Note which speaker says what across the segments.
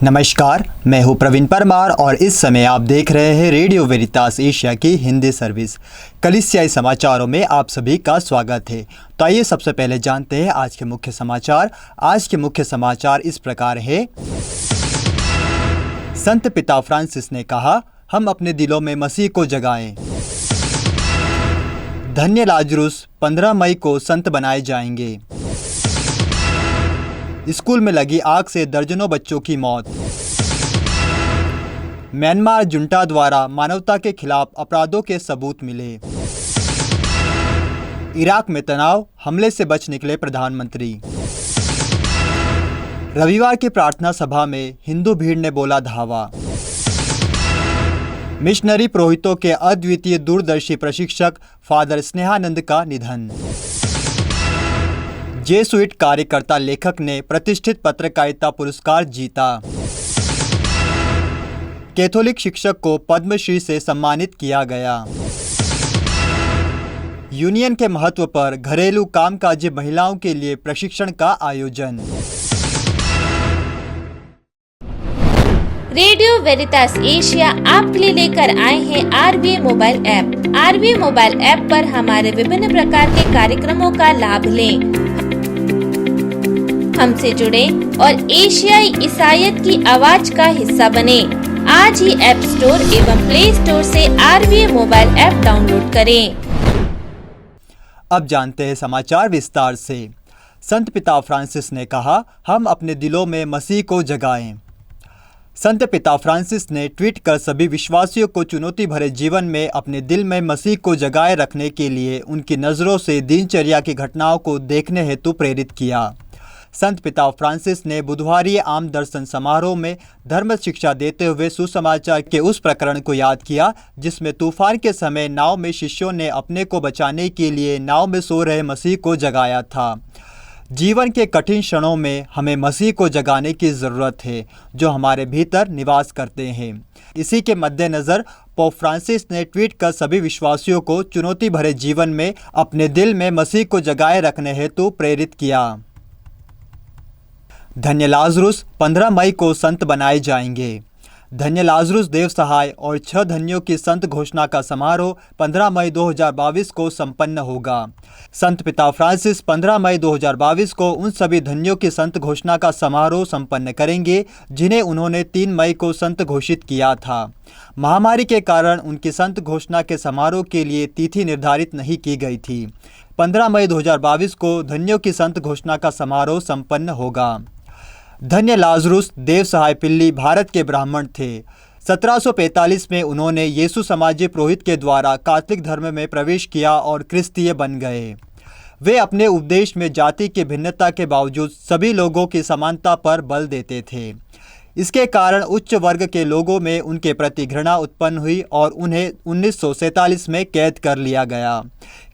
Speaker 1: नमस्कार, मैं हूं प्रवीण परमार और इस समय आप देख रहे हैं रेडियो वेरितास एशिया की हिंदी सर्विस। कलीसियाई समाचारों में आप सभी का स्वागत है। तो आइए सबसे पहले जानते हैं आज के मुख्य समाचार। आज के मुख्य समाचार इस प्रकार है। संत पिता फ्रांसिस ने कहा, हम अपने दिलों में मसीह को जगाएं। धन्य लाजरुस 15 मई को संत बनाए जाएंगे। स्कूल में लगी आग से दर्जनों बच्चों की मौत। म्यांमार जुंटा द्वारा मानवता के खिलाफ अपराधों के सबूत मिले। इराक में तनाव, हमले से बच निकले प्रधानमंत्री। रविवार की प्रार्थना सभा में हिंदू भीड़ ने बोला धावा। मिशनरी पुरोहितों के अद्वितीय दूरदर्शी प्रशिक्षक फादर स्नेहानंद का निधन। जेसुइट कार्यकर्ता लेखक ने प्रतिष्ठित पत्रकारिता पुरस्कार जीता। कैथोलिक शिक्षक को पद्मश्री से सम्मानित किया गया। यूनियन के महत्व पर घरेलू कामकाजी महिलाओं के लिए प्रशिक्षण का आयोजन।
Speaker 2: रेडियो वेरितास एशिया आपके लिए लेकर आए हैं RBA mobile app. RBA mobile app पर हमारे विभिन्न प्रकार के कार्यक्रमों का लाभ लें, हमसे जुड़े और एशियाई ईसाईयत की आवाज का हिस्सा बने। आज ही ऐप स्टोर एवं प्ले स्टोर से आरबीए मोबाइल ऐप डाउनलोड करें।
Speaker 1: अब जानते हैं समाचार विस्तार से। संत पिता फ्रांसिस ने कहा, हम अपने दिलों में मसीह को जगाएं। संत पिता फ्रांसिस ने ट्वीट कर सभी विश्वासियों को चुनौती भरे जीवन में अपने दिल में मसीह को जगाए रखने के लिए उनकी नज़रों से दिनचर्या की घटनाओं को देखने हेतु प्रेरित किया। संत पिता फ्रांसिस ने बुधवारी आम दर्शन समारोह में धर्म शिक्षा देते हुए सुसमाचार के उस प्रकरण को याद किया जिसमें तूफान के समय नाव में शिष्यों ने अपने को बचाने के लिए नाव में सो रहे मसीह को जगाया था। जीवन के कठिन क्षणों में हमें मसीह को जगाने की ज़रूरत है जो हमारे भीतर निवास करते हैं। इसी के मद्देनज़र पोप फ्रांसिस ने ट्वीट कर सभी विश्वासियों को चुनौती भरे जीवन में अपने दिल में मसीह को जगाए रखने हेतु प्रेरित किया। धन्य लाजरुस 15 मई को संत बनाए जाएंगे। धन्य लाजरुस देव सहाय और 6 धन्यों की संत घोषणा का समारोह 15 मई 2022 को संपन्न होगा। संत पिता फ्रांसिस 15 मई 2022 को उन सभी धन्यों की संत घोषणा का समारोह संपन्न करेंगे जिन्हें उन्होंने 3 मई को संत घोषित किया था। महामारी के कारण उनकी संत घोषणा के समारोह के लिए तिथि निर्धारित नहीं की गई थी। 15 मई 2022 को धन्यों की संत घोषणा का समारोह संपन्न होगा। धन्य लाजरुस देव सहाय पिल्ली भारत के ब्राह्मण थे। 1745 में उन्होंने यीशु समाजी पुरोहित के द्वारा कैथोलिक धर्म में प्रवेश किया और क्रिस्तीय बन गए। वे अपने उपदेश में जाति की भिन्नता के बावजूद सभी लोगों की समानता पर बल देते थे। इसके कारण उच्च वर्ग के लोगों में उनके प्रति घृणा उत्पन्न हुई और उन्हें 1947 में कैद कर लिया गया।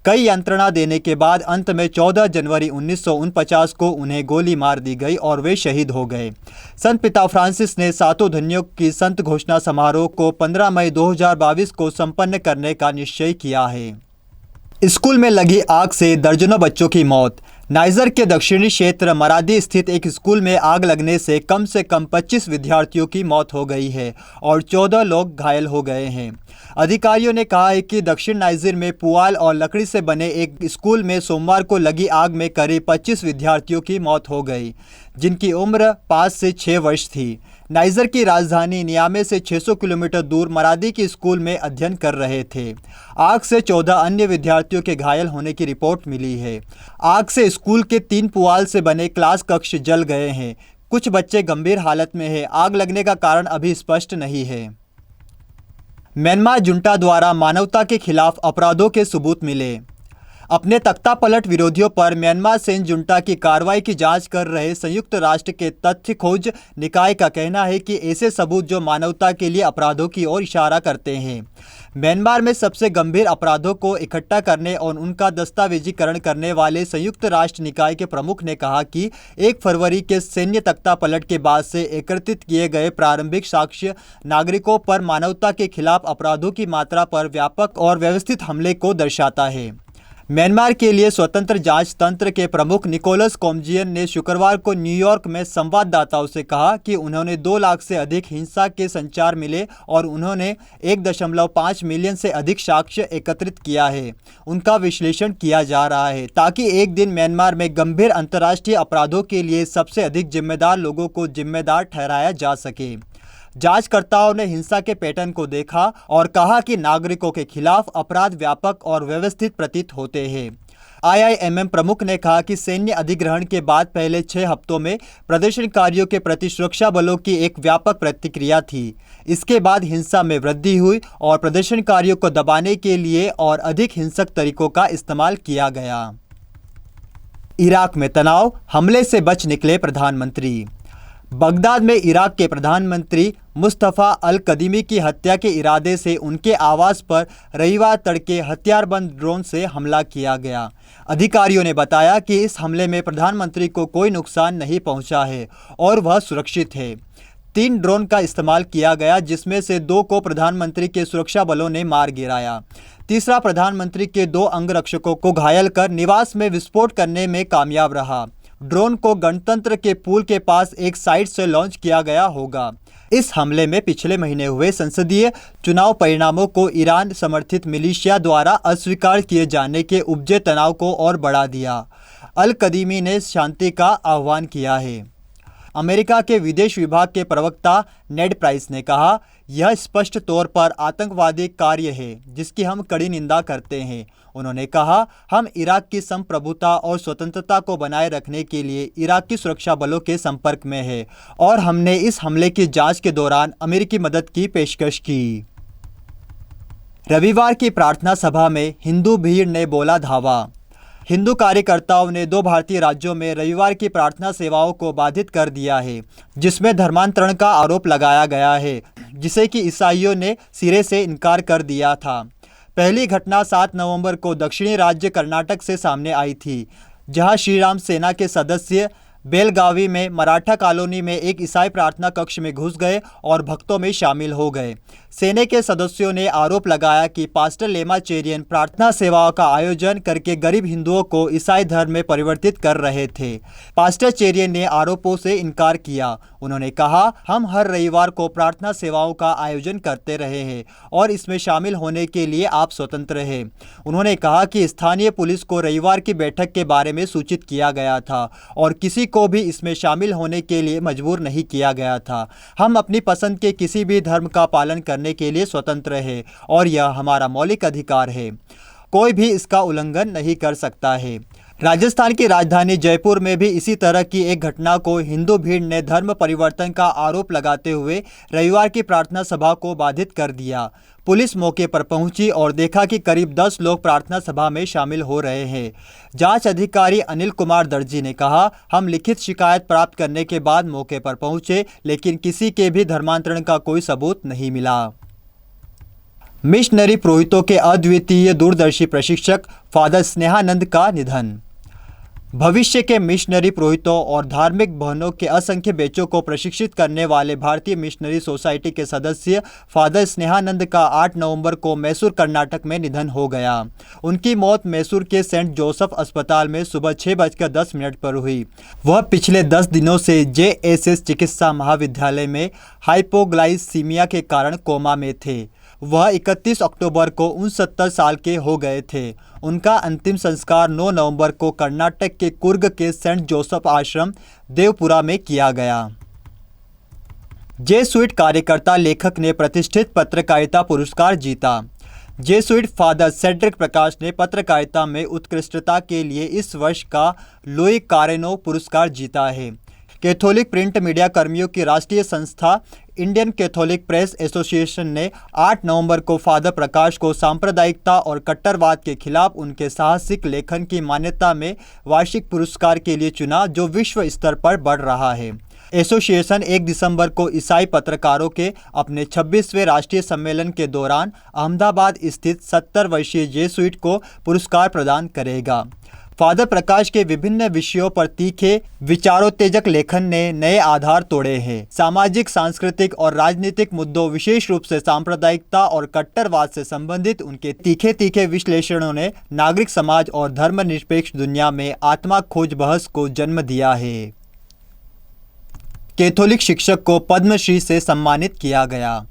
Speaker 1: कई यंत्रणा देने के बाद अंत में 14 जनवरी 1949 को उन्हें गोली मार दी गई और वे शहीद हो गए। संत पिता फ्रांसिस ने 7 धन्यों की संत घोषणा समारोह को 15 मई 2022 को संपन्न करने का निश्चय किया है। स्कूल में लगी आग से दर्जनों बच्चों की मौत। नाइजर के दक्षिणी क्षेत्र मरादी स्थित एक स्कूल में आग लगने से कम 25 विद्यार्थियों की मौत हो गई है और 14 लोग घायल हो गए हैं। अधिकारियों ने कहा है कि दक्षिण नाइजर में पुआल और लकड़ी से बने एक स्कूल में सोमवार को लगी आग में करीब 25 विद्यार्थियों की मौत हो गई, जिनकी उम्र 5 से 6 वर्ष थी। नाइजर की राजधानी नियामे से 600 किलोमीटर दूर मरादी के स्कूल में अध्ययन कर रहे थे। आग से 14 अन्य विद्यार्थियों के घायल होने की रिपोर्ट मिली है। आग से स्कूल के 3 पुआल से बने क्लास कक्ष जल गए हैं। कुछ बच्चे गंभीर हालत में हैं। आग लगने का कारण अभी स्पष्ट नहीं है। म्यांमार जुंटा द्वारा मानवता के खिलाफ अपराधों के सबूत मिले। अपने तख्तापलट विरोधियों पर म्यांमार सैन्य जुंटा की कार्रवाई की जांच कर रहे संयुक्त राष्ट्र के तथ्य खोज निकाय का कहना है कि ऐसे सबूत जो मानवता के लिए अपराधों की ओर इशारा करते हैं। म्यांमार में सबसे गंभीर अपराधों को इकट्ठा करने और उनका दस्तावेजीकरण करने वाले संयुक्त राष्ट्र निकाय के प्रमुख ने कहा कि 1 फरवरी के सैन्य तख्तापलट के बाद से एकत्रित किए गए प्रारंभिक साक्ष्य नागरिकों पर मानवता के खिलाफ अपराधों की मात्रा पर व्यापक और व्यवस्थित हमले को दर्शाता है। म्यांमार के लिए स्वतंत्र जांच तंत्र के प्रमुख निकोलस कोमजियन ने शुक्रवार को न्यूयॉर्क में संवाददाताओं से कहा कि उन्होंने 2 लाख से अधिक हिंसा के संचार मिले और उन्होंने 1.5 मिलियन से अधिक साक्ष्य एकत्रित किया है। उनका विश्लेषण किया जा रहा है ताकि एक दिन म्यांमार में गंभीर अंतर्राष्ट्रीय अपराधों के लिए सबसे अधिक जिम्मेदार लोगों को जिम्मेदार ठहराया जा सके। जांचकर्ताओं ने हिंसा के पैटर्न को देखा और कहा कि नागरिकों के खिलाफ अपराध व्यापक और व्यवस्थित प्रतीत होते हैं। IIMM प्रमुख ने कहा कि सैन्य अधिग्रहण के बाद पहले 6 हफ्तों में प्रदर्शनकारियों के प्रति सुरक्षा बलों की एक व्यापक प्रतिक्रिया थी। इसके बाद हिंसा में वृद्धि हुई और प्रदर्शनकारियों को दबाने के लिए और अधिक हिंसक तरीकों का इस्तेमाल किया गया। इराक में तनाव, हमले से बच निकले प्रधानमंत्री। बगदाद में इराक के प्रधानमंत्री मुस्तफ़ा अल-कदीमी की हत्या के इरादे से उनके आवास पर रविवार तड़के हथियारबंद ड्रोन से हमला किया गया। अधिकारियों ने बताया कि इस हमले में प्रधानमंत्री को कोई नुकसान नहीं पहुंचा है और वह सुरक्षित है। 3 ड्रोन का इस्तेमाल किया गया, जिसमें से 2 को प्रधानमंत्री के सुरक्षा बलों ने मार गिराया। तीसरा प्रधानमंत्री के 2 अंगरक्षकों को घायल कर निवास में विस्फोट करने में कामयाब रहा। ड्रोन को गणतंत्र के पुल के पास एक साइट से लॉन्च किया गया होगा। इस हमले में पिछले महीने हुए संसदीय चुनाव परिणामों को ईरान समर्थित मिलिशिया द्वारा अस्वीकार किए जाने के उपजे तनाव को और बढ़ा दिया। अल-कदीमी ने शांति का आह्वान किया है। अमेरिका के विदेश विभाग के प्रवक्ता नेड प्राइस ने कहा, यह स्पष्ट तौर पर आतंकवादी कार्य है जिसकी हम कड़ी निंदा करते हैं। उन्होंने कहा, हम इराक की संप्रभुता और स्वतंत्रता को बनाए रखने के लिए इराकी सुरक्षा बलों के संपर्क में है और हमने इस हमले की जांच के दौरान अमेरिकी मदद की पेशकश की। रविवार की प्रार्थना सभा में हिंदू भीड़ ने बोला धावा। हिंदू कार्यकर्ताओं ने 2 भारतीय राज्यों में रविवार की प्रार्थना सेवाओं को बाधित कर दिया है, जिसमें धर्मांतरण का आरोप लगाया गया है, जिसे कि ईसाइयों ने सिरे से इनकार कर दिया था। पहली घटना 7 नवंबर को दक्षिणी राज्य कर्नाटक से सामने आई थी, जहां श्रीराम सेना के सदस्य बेलगावी में मराठा कॉलोनी में एक ईसाई प्रार्थना कक्ष में घुस गए और भक्तों में शामिल हो गए। सेना के सदस्यों ने आरोप लगाया कि पास्टर लेमा चेरियन प्रार्थना सेवाओं का आयोजन करके गरीब हिंदुओं को ईसाई धर्म में परिवर्तित कर रहे थे। पास्टर चेरियन ने आरोपों से इनकार किया। उन्होंने कहा, हम हर रविवार को प्रार्थना सेवाओं का आयोजन करते रहे हैं और इसमें शामिल होने के लिए आप स्वतंत्र हैं। उन्होंने कहा कि स्थानीय पुलिस को रविवार की बैठक के बारे में सूचित किया गया था और किसी को भी इसमें शामिल होने के लिए मजबूर नहीं किया गया था। हम अपनी पसंद के किसी भी धर्म का पालन करने के लिए स्वतंत्र है और यह हमारा मौलिक अधिकार है। कोई भी इसका उल्लंघन नहीं कर सकता है। राजस्थान की राजधानी जयपुर में भी इसी तरह की एक घटना को हिंदू भीड़ ने धर्म परिवर्तन का आरोप लगाते हुए रविवार की प्रार्थना सभा को बाधित कर दिया। पुलिस मौके पर पहुंची और देखा कि करीब 10 लोग प्रार्थना सभा में शामिल हो रहे हैं। जांच अधिकारी अनिल कुमार दर्जी ने कहा, हम लिखित शिकायत प्राप्त करने के बाद मौके पर पहुंचे, लेकिन किसी के भी धर्मांतरण का कोई सबूत नहीं मिला। मिशनरी पुरोहितों के अद्वितीय दूरदर्शी प्रशिक्षक फादर स्नेहानंद का निधन। भविष्य के मिशनरी पुरोहितों और धार्मिक बहनों के असंख्य बैचों को प्रशिक्षित करने वाले भारतीय मिशनरी सोसाइटी के सदस्य फादर स्नेहानंद का 8 नवंबर को मैसूर कर्नाटक में निधन हो गया। उनकी मौत मैसूर के सेंट जोसेफ अस्पताल में सुबह 6:10 पर हुई। वह पिछले 10 दिनों से JSS चिकित्सा महाविद्यालय में हाइपोग्लाइसीमिया के कारण कोमा में थे। वह 31 अक्टूबर को 69 साल के हो गए थे। उनका अंतिम संस्कार 9 नवंबर को कर्नाटक के कुर्ग के सेंट जोसेफ आश्रम देवपुरा में किया गया। जेसुइट कार्यकर्ता लेखक ने प्रतिष्ठित पत्रकारिता पुरस्कार जीता। जेसुइट फादर सेड्रिक प्रकाश ने पत्रकारिता में उत्कृष्टता के लिए इस वर्ष का लुई कारेनो पुरस्कार जीता है। कैथोलिक प्रिंट मीडिया कर्मियों की राष्ट्रीय संस्था इंडियन कैथोलिक प्रेस एसोसिएशन ने 8 नवंबर को फादर प्रकाश को सांप्रदायिकता और कट्टरवाद के खिलाफ उनके साहसिक लेखन की मान्यता में वार्षिक पुरस्कार के लिए चुना, जो विश्व स्तर पर बढ़ रहा है। एसोसिएशन 1 दिसंबर को ईसाई पत्रकारों के अपने 26वें राष्ट्रीय सम्मेलन के दौरान अहमदाबाद स्थित 70 वर्षीय जेसुइट को पुरस्कार प्रदान करेगा। फादर प्रकाश के विभिन्न विषयों पर तीखे विचारोत्तेजक लेखन ने नए आधार तोड़े हैं। सामाजिक, सांस्कृतिक और राजनीतिक मुद्दों, विशेष रूप से सांप्रदायिकता और कट्टरवाद से संबंधित उनके तीखे विश्लेषणों ने नागरिक समाज और धर्मनिरपेक्ष दुनिया में आत्मा खोज बहस को जन्म दिया है। कैथोलिक शिक्षक को पद्मश्री से सम्मानित किया गया।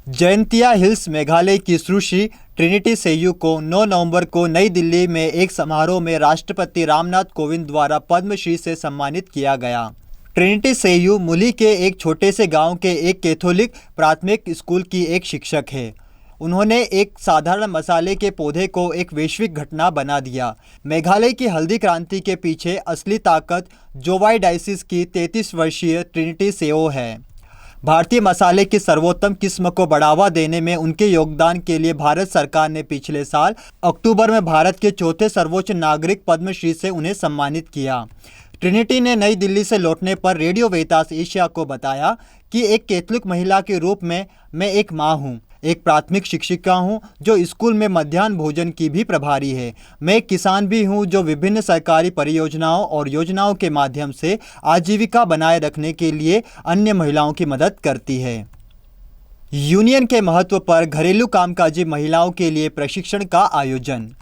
Speaker 1: जयंतिया हिल्स, मेघालय की सुश्री ट्रिनिटी सेयू को 9 नवंबर को नई दिल्ली में एक समारोह में राष्ट्रपति रामनाथ कोविंद द्वारा पद्मश्री से सम्मानित किया गया। ट्रिनिटी सेयू मुली के एक छोटे से गांव के एक कैथोलिक प्राथमिक स्कूल की एक शिक्षक है। उन्होंने एक साधारण मसाले के पौधे को एक वैश्विक घटना बना दिया। मेघालय की हल्दी क्रांति के पीछे असली ताकत जोवाई डाइसिस की 33 वर्षीय ट्रिनिटी सेयू है। भारतीय मसाले की सर्वोत्तम किस्म को बढ़ावा देने में उनके योगदान के लिए भारत सरकार ने पिछले साल अक्टूबर में भारत के चौथे सर्वोच्च नागरिक पद्मश्री से उन्हें सम्मानित किया। ट्रिनिटी ने नई दिल्ली से लौटने पर रेडियो वेरितास एशिया को बताया कि एक कैथोलिक महिला के रूप में मैं एक माँ हूँ, एक प्राथमिक शिक्षिका हूँ जो स्कूल में मध्याह्न भोजन की भी प्रभारी है। मैं एक किसान भी हूँ जो विभिन्न सरकारी परियोजनाओं और योजनाओं के माध्यम से आजीविका बनाए रखने के लिए अन्य महिलाओं की मदद करती है। यूनियन के महत्व पर घरेलू कामकाजी महिलाओं के लिए प्रशिक्षण का आयोजन।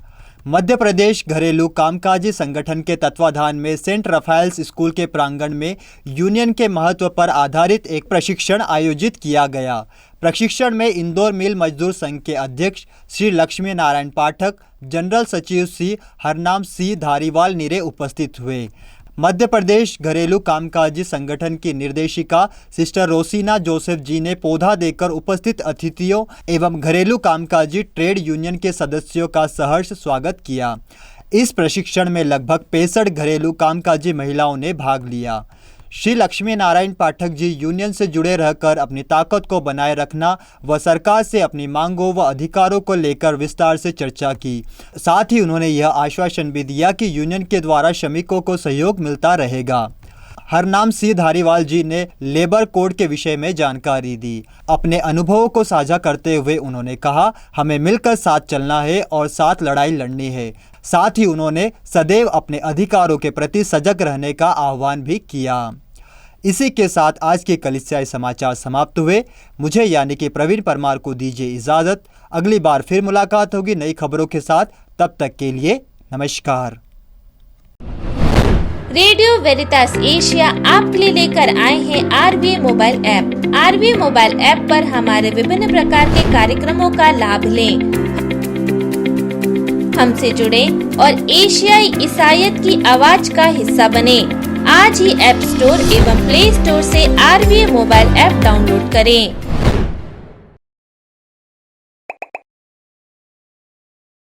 Speaker 1: मध्य प्रदेश घरेलू कामकाजी संगठन के तत्वाधान में सेंट रफाएल्स स्कूल के प्रांगण में यूनियन के महत्व पर आधारित एक प्रशिक्षण आयोजित किया गया। प्रशिक्षण में इंदौर मिल मजदूर संघ के अध्यक्ष श्री लक्ष्मी नारायण पाठक, जनरल सचिव श्री हरनाम सिंह धारीवाल नीरे उपस्थित हुए। मध्य प्रदेश घरेलू कामकाजी संगठन की निर्देशिका सिस्टर रोसीना जोसेफ जी ने पौधा देकर उपस्थित अतिथियों एवं घरेलू कामकाजी ट्रेड यूनियन के सदस्यों का सहर्ष स्वागत किया। इस प्रशिक्षण में लगभग 65 घरेलू कामकाजी महिलाओं ने भाग लिया। श्री लक्ष्मी नारायण पाठक जी यूनियन से जुड़े रहकर अपनी ताकत को बनाए रखना व सरकार से अपनी मांगों व अधिकारों को लेकर विस्तार से चर्चा की। साथ ही उन्होंने यह आश्वासन भी दिया कि यूनियन के द्वारा श्रमिकों को सहयोग मिलता रहेगा। हरनाम सिंह धारीवाल जी ने लेबर कोड के विषय में जानकारी दी। अपने अनुभवों को साझा करते हुए उन्होंने कहा, हमें मिलकर साथ चलना है और साथ लड़ाई लड़नी है। साथ ही उन्होंने सदैव अपने अधिकारों के प्रति सजग रहने का आह्वान भी किया। इसी के साथ आज के कलिसियाई समाचार समाप्त हुए। मुझे यानी कि प्रवीण परमार को दीजिए इजाज़त। अगली बार फिर मुलाकात होगी नई खबरों के साथ। तब तक के लिए नमस्कार।
Speaker 2: रेडियो वेरितास एशिया आपके लिए लेकर आए हैं RBA mobile app. RBA mobile app पर हमारे विभिन्न प्रकार के कार्यक्रमों का लाभ लें, हमसे जुड़े और एशियाई ईसाईयत की आवाज का हिस्सा बने। आज ही ऐप स्टोर एवं प्ले स्टोर से आरबीए मोबाइल ऐप डाउनलोड करें।